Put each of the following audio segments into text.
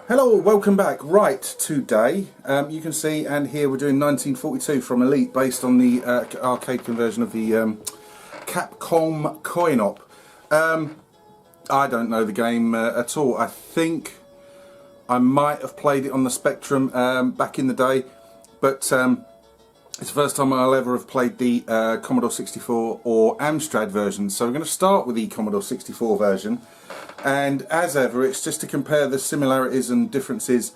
Hello, welcome back. Right, today you can see and here we're doing 1942 from Elite based on the arcade conversion of the Capcom coin-op. I don't know the game at all. I think I might have played it on the Spectrum back in the day, but it's the first time I'll ever have played the Commodore 64 or Amstrad version. So we're going to start with the Commodore 64 version. And as ever, it's just to compare the similarities and differences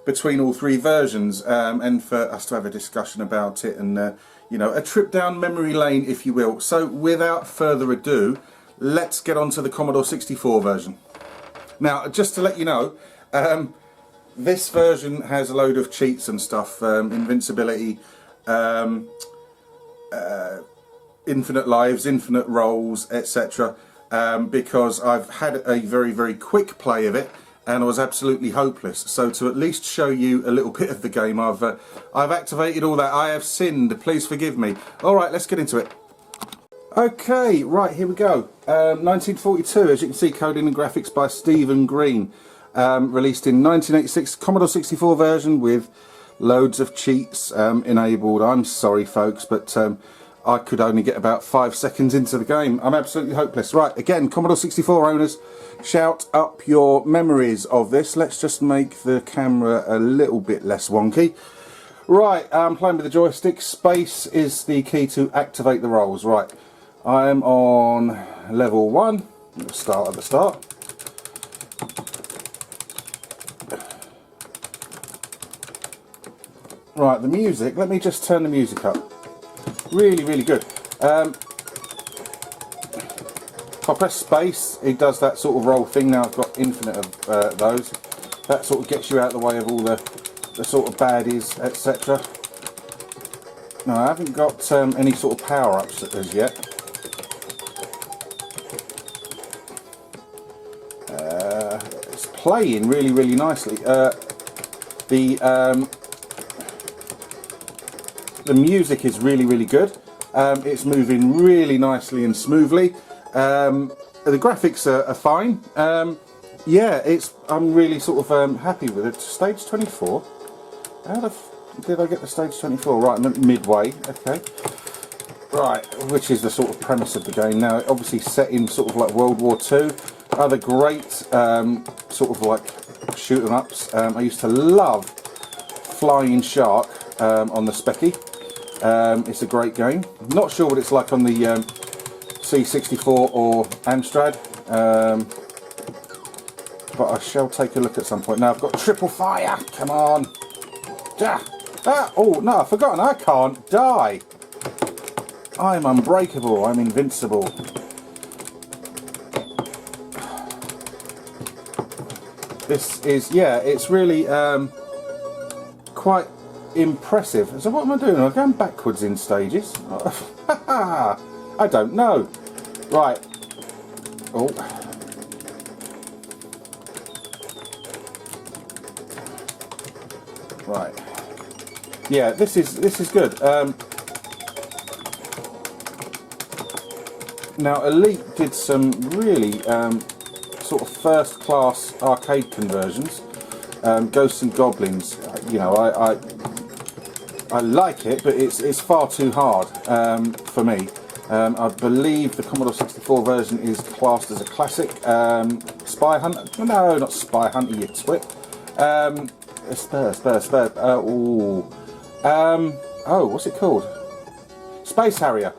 between all three versions, and for us to have a discussion about it, and you know, a trip down memory lane, if you will. So without further ado, let's get on to the Commodore 64 version. Now, just to let you know, this version has a load of cheats and stuff, invincibility, infinite lives, infinite rolls, etc. Because I've had a very quick play of it and I was absolutely hopeless. So to at least show you a little bit of the game, I've activated all that. I have sinned, please forgive me. Alright, let's get into it. Okay, right, here we go. 1942, as you can see, coding and graphics by Stephen Green. Released in 1986, Commodore 64 version with loads of cheats enabled. I'm sorry folks, but I could only get about 5 seconds into the game. I'm absolutely hopeless. Right, again, Commodore 64 owners, shout up your memories of this. Let's just make the camera a little bit less wonky. Right, I'm playing with the joystick. Space is the key to activate the rolls. Right, I am on level 1. We'll start at the start. Right, the music, let me just turn the music up. Really good. If I press space, it does that sort of roll thing. Now I've got infinite of those. That sort of gets you out of the way of all the sort of baddies, etc. No, I haven't got any sort of power-ups as yet. It's playing really nicely. The music is really good. It's moving really nicely and smoothly. The graphics are fine. Yeah, I'm really sort of happy with it. Stage 24. How did I get the stage 24? Right, I'm midway. Okay. Right, which is the sort of premise of the game. Now, obviously set in sort of like World War II. Other great sort of like shoot 'em ups. I used to love Flying Shark on the Specky. It's a great game. Not sure what it's like on the C64 or Amstrad, but I shall take a look at some point. Now I've got triple fire. Come on! Oh no, I've forgotten. I can't die. I'm unbreakable. I'm invincible. This is, yeah, it's really quite impressive. So what am I doing? I'm going backwards in stages. I don't know. Right. Oh. Right. Yeah, this is good. Now Elite did some really sort of first-class arcade conversions. Ghosts and Goblins. You know, I like it, but it's far too hard for me. I believe the Commodore 64 version is classed as a classic. Spy Hunter? No, not Spy Hunter, you twit. Oh, what's it called? Space Harrier.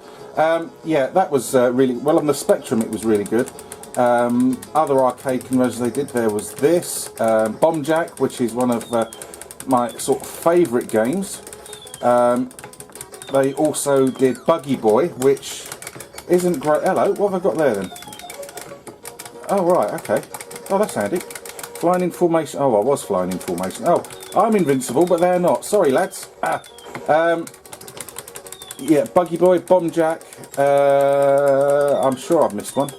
Yeah, that was really well on the Spectrum. It was really good. Other arcade conversions they did. There was this Bomb Jack, which is one of my sort of favourite games. They also did Buggy Boy, which isn't great. Hello, what have I got there then? Oh right, okay. Oh, that's handy. Flying in formation. Oh, I was flying in formation. Oh, I'm invincible, but they're not. Sorry, lads. Yeah, Buggy Boy, Bomb Jack. I'm sure I've missed one,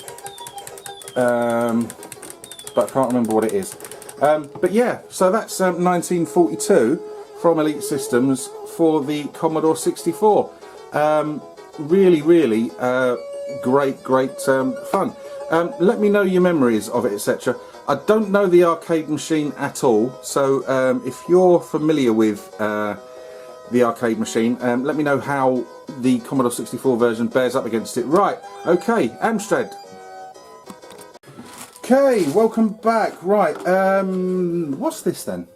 but I can't remember what it is. But yeah, so that's 1942 from Elite Systems for the Commodore 64. Really great fun. Let me know your memories of it, etc. I don't know the arcade machine at all, so if you're familiar with the arcade machine, let me know how the Commodore 64 version bears up against it. Right, okay, Amstrad. Okay, welcome back. Right, what's this then?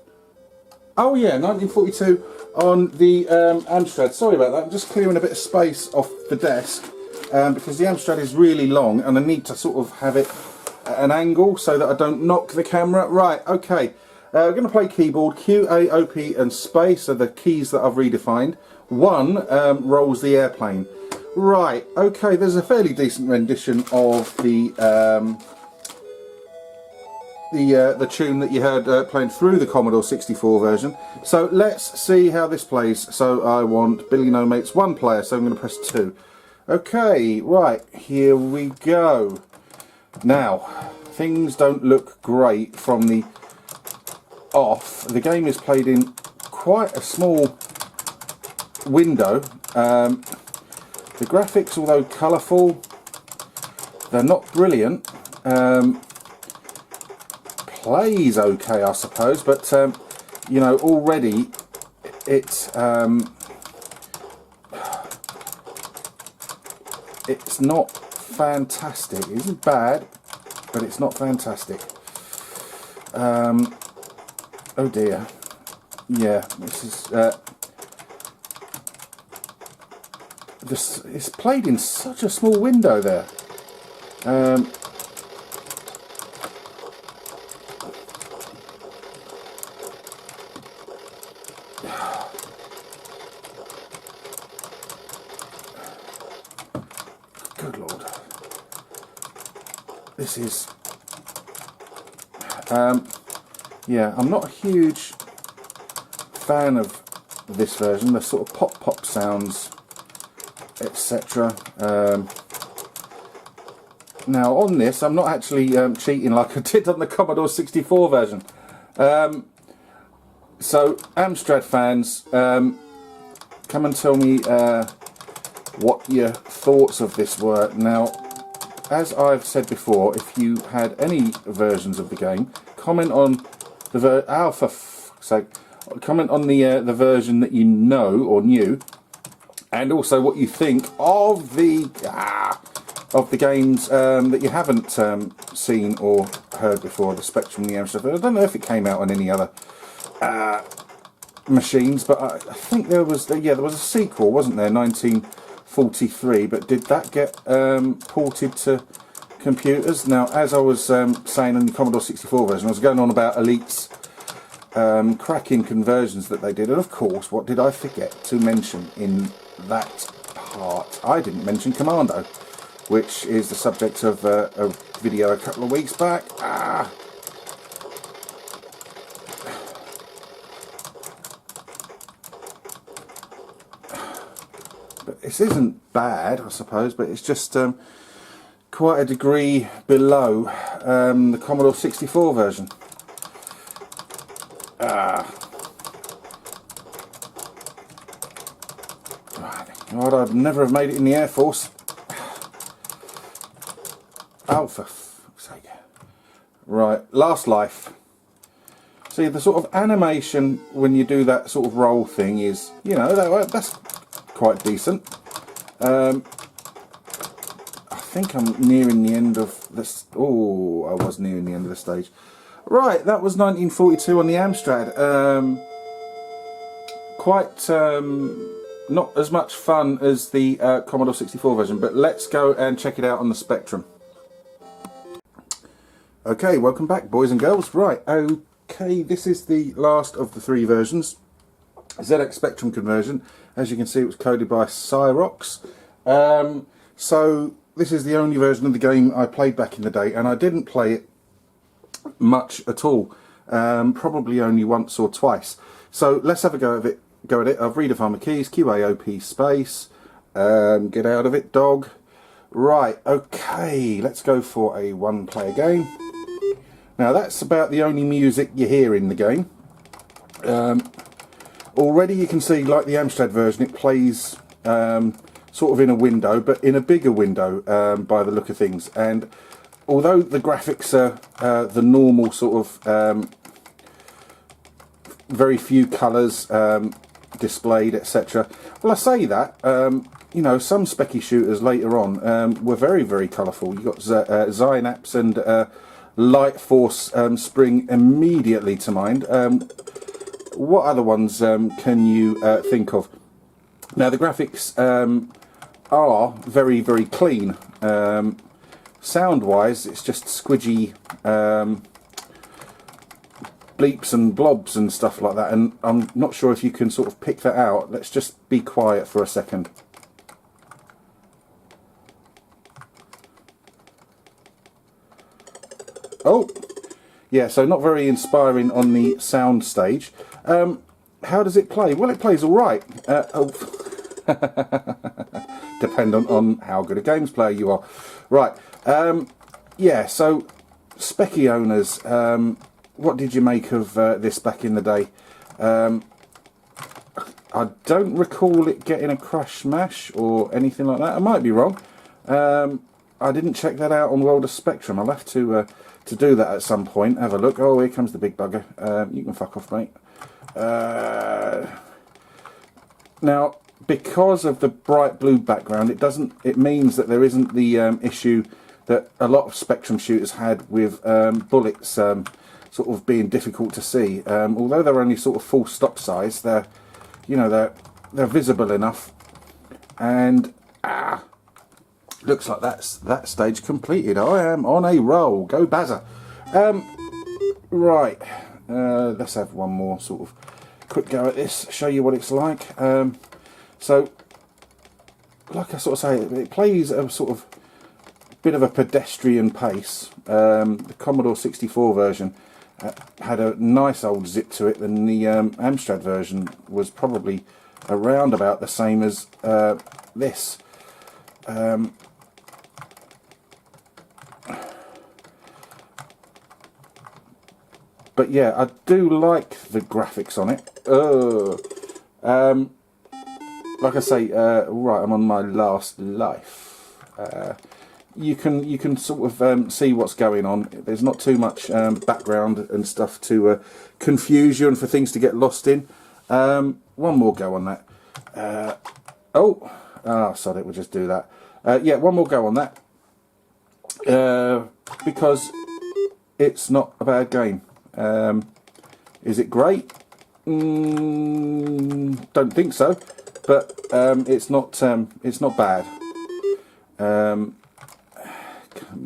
Oh yeah, 1942 on the Amstrad. Sorry about that, I'm just clearing a bit of space off the desk because the Amstrad is really long and I need to sort of have it at an angle so that I don't knock the camera. Right, okay, we're going to play keyboard. Q, A, O, P and space are the keys that I've redefined. 1 rolls the airplane. Right, okay, there's a fairly decent rendition of the tune that you heard playing through the Commodore 64 version. So let's see how this plays. So I want Billy No Mate's 1 player, so I'm going to press 2. Okay, right, here we go. Now, things don't look great from the off. The game is played in quite a small window. The graphics, although colourful, they're not brilliant. Plays okay, I suppose, but you know, already it's not fantastic. It isn't bad, but it's not fantastic. Oh dear, yeah, this is it's played in such a small window there. Good Lord. This is... yeah, I'm not a huge fan of this version. The sort of pop sounds, etc. Now on this, I'm not actually cheating like I did on the Commodore 64 version. So, Amstrad fans, come and tell me what your thoughts of this were. Now, as I've said before, if you had any versions of the game, comment on the for fuck's sake, comment on the version that you know or knew, and also what you think of the games that you haven't seen or heard before, the Spectrum, the Amstrad. I don't know if it came out on any other machines, but I think there was a sequel, wasn't there, 1943, but did that get ported to computers? Now, as I was saying in the Commodore 64 version, I was going on about Elite's cracking conversions that they did, and of course, what did I forget to mention in that part? I didn't mention Commando, which is the subject of a video a couple of weeks back. But this isn't bad, I suppose, but it's just quite a degree below the Commodore 64 version. Right, God, I'd never have made it in the Air Force. Oh, for fuck's sake. Right, Last Life. See, the sort of animation when you do that sort of roll thing is, you know, that's quite decent. I think I'm nearing the end of this. Oh, I was nearing the end of the stage. Right, that was 1942 on the Amstrad. Quite not as much fun as the Commodore 64 version, but let's go and check it out on the Spectrum. Okay, welcome back, boys and girls. Right, okay, this is the last of the 3 versions. ZX Spectrum conversion. As you can see, it was coded by Cyrox. So this is the only version of the game I played back in the day, and I didn't play it much at all. Probably only once or twice. So let's have a go at it. I've redefined my keys. QAOP space. Get out of it, dog. Right. Okay. Let's go for a 1-player game. Now that's about the only music you hear in the game. Already you can see, like the Amstrad version, it plays sort of in a window, but in a bigger window by the look of things. And although the graphics are the normal sort of very few colours displayed, etc. Well, I say that, you know, some specky shooters later on were very, very colourful. You got Zynapse and Light Force spring immediately to mind. What other ones can you think of? Now, the graphics are very, very clean. Sound-wise, it's just squidgy bleeps and blobs and stuff like that, and I'm not sure if you can sort of pick that out. Let's just be quiet for a second. Oh, yeah, so not very inspiring on the sound stage. How does it play? Well, it plays all right. Dependent on how good a games player you are. Right, yeah, so specky owners, what did you make of this back in the day? I don't recall it getting a crash smash or anything like that. I might be wrong. I didn't check that out on World of Spectrum. I'll have to do that at some point. Have a look. Oh, here comes the big bugger. You can fuck off, mate. Now, because of the bright blue background, it means that there isn't the issue that a lot of Spectrum shooters had with bullets sort of being difficult to see. Although they're only sort of full stop size, they're, you know, they're visible enough. And looks like that's that stage completed. I am on a roll. Go Bazza. Right, let's have one more sort of quick go at this, show you what it's like. So, like I sort of say, it plays a sort of bit of a pedestrian pace. The Commodore 64 version had a nice old zip to it, and the Amstrad version was probably around about the same as this. But yeah, I do like the graphics on it. Like I say, right, I'm on my last life. You can sort of see what's going on. There's not too much background and stuff to confuse you and for things to get lost in. One more go on that. Sod it, we'll just do that. Yeah, one more go on that. Because it's not a bad game. Is it great? Don't think so, but it's not bad. Come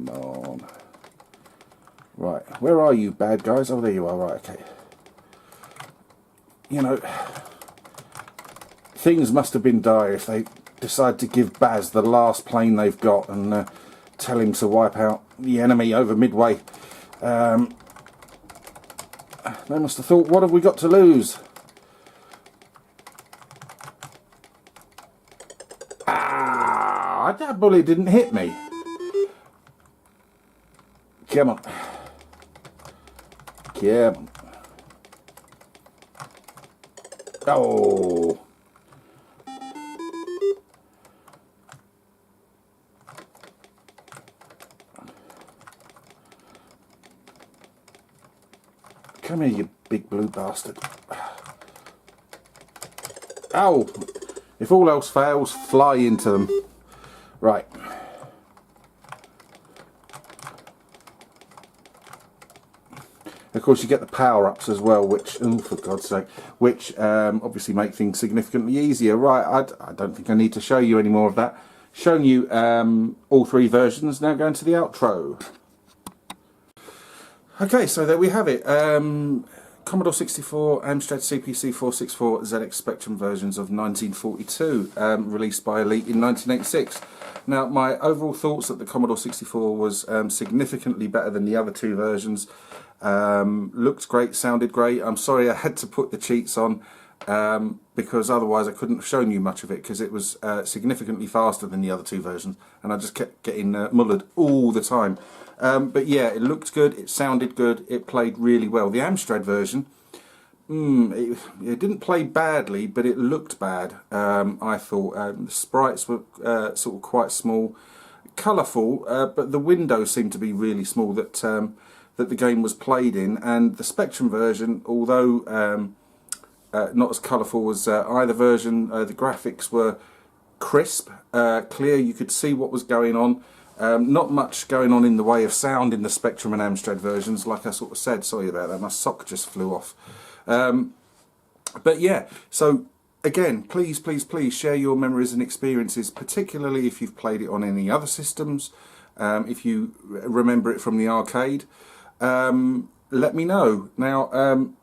on. Right, where are you, bad guys? Oh, there you are. Right, okay. You know, things must have been dire if they decide to give Baz the last plane they've got and tell him to wipe out the enemy over midway. They must have thought, what have we got to lose? That bullet didn't hit me. Come on. Come on. Oh. Come here, you big blue bastard. Ow! If all else fails, fly into them. Right. Of course, you get the power-ups as well, which, oh, for God's sake, which obviously make things significantly easier. Right, I don't think I need to show you any more of that. Shown you all three versions, now going to the outro. Okay, so there we have it. Commodore 64, Amstrad CPC 464, ZX Spectrum versions of 1942, released by Elite in 1986. Now, my overall thoughts that the Commodore 64 was significantly better than the other two versions. Looked great, sounded great. I'm sorry I had to put the cheats on because otherwise I couldn't have shown you much of it, because it was significantly faster than the other two versions, and I just kept getting mullered all the time. But yeah, it looked good, it sounded good, it played really well. The Amstrad version, it didn't play badly, but it looked bad. I thought the sprites were sort of quite small. colourful, but the windows seemed to be really small that that the game was played in, and the Spectrum version, although not as colourful as either version, the graphics were crisp, clear. You could see what was going on. Not much going on in the way of sound in the Spectrum and Amstrad versions, like I sort of said. Sorry about that, my sock just flew off. But yeah, so again, please share your memories and experiences, particularly if you've played it on any other systems, if you remember it from the arcade. Let me know. Now,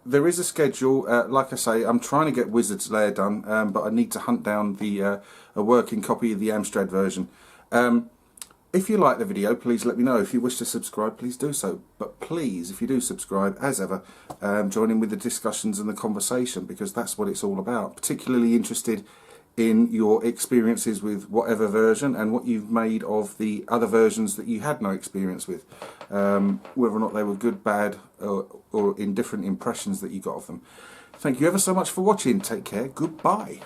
there is a schedule. Like I say, I'm trying to get Wizard's Lair done, but I need to hunt down a working copy of the Amstrad version. If you like the video, please let me know. If you wish to subscribe, please do so. But please, if you do subscribe, as ever, join in with the discussions and the conversation, because that's what it's all about. Particularly interested in your experiences with whatever version and what you've made of the other versions that you had no experience with. Whether or not they were good, bad, or indifferent impressions that you got of them. Thank you ever so much for watching. Take care. Goodbye.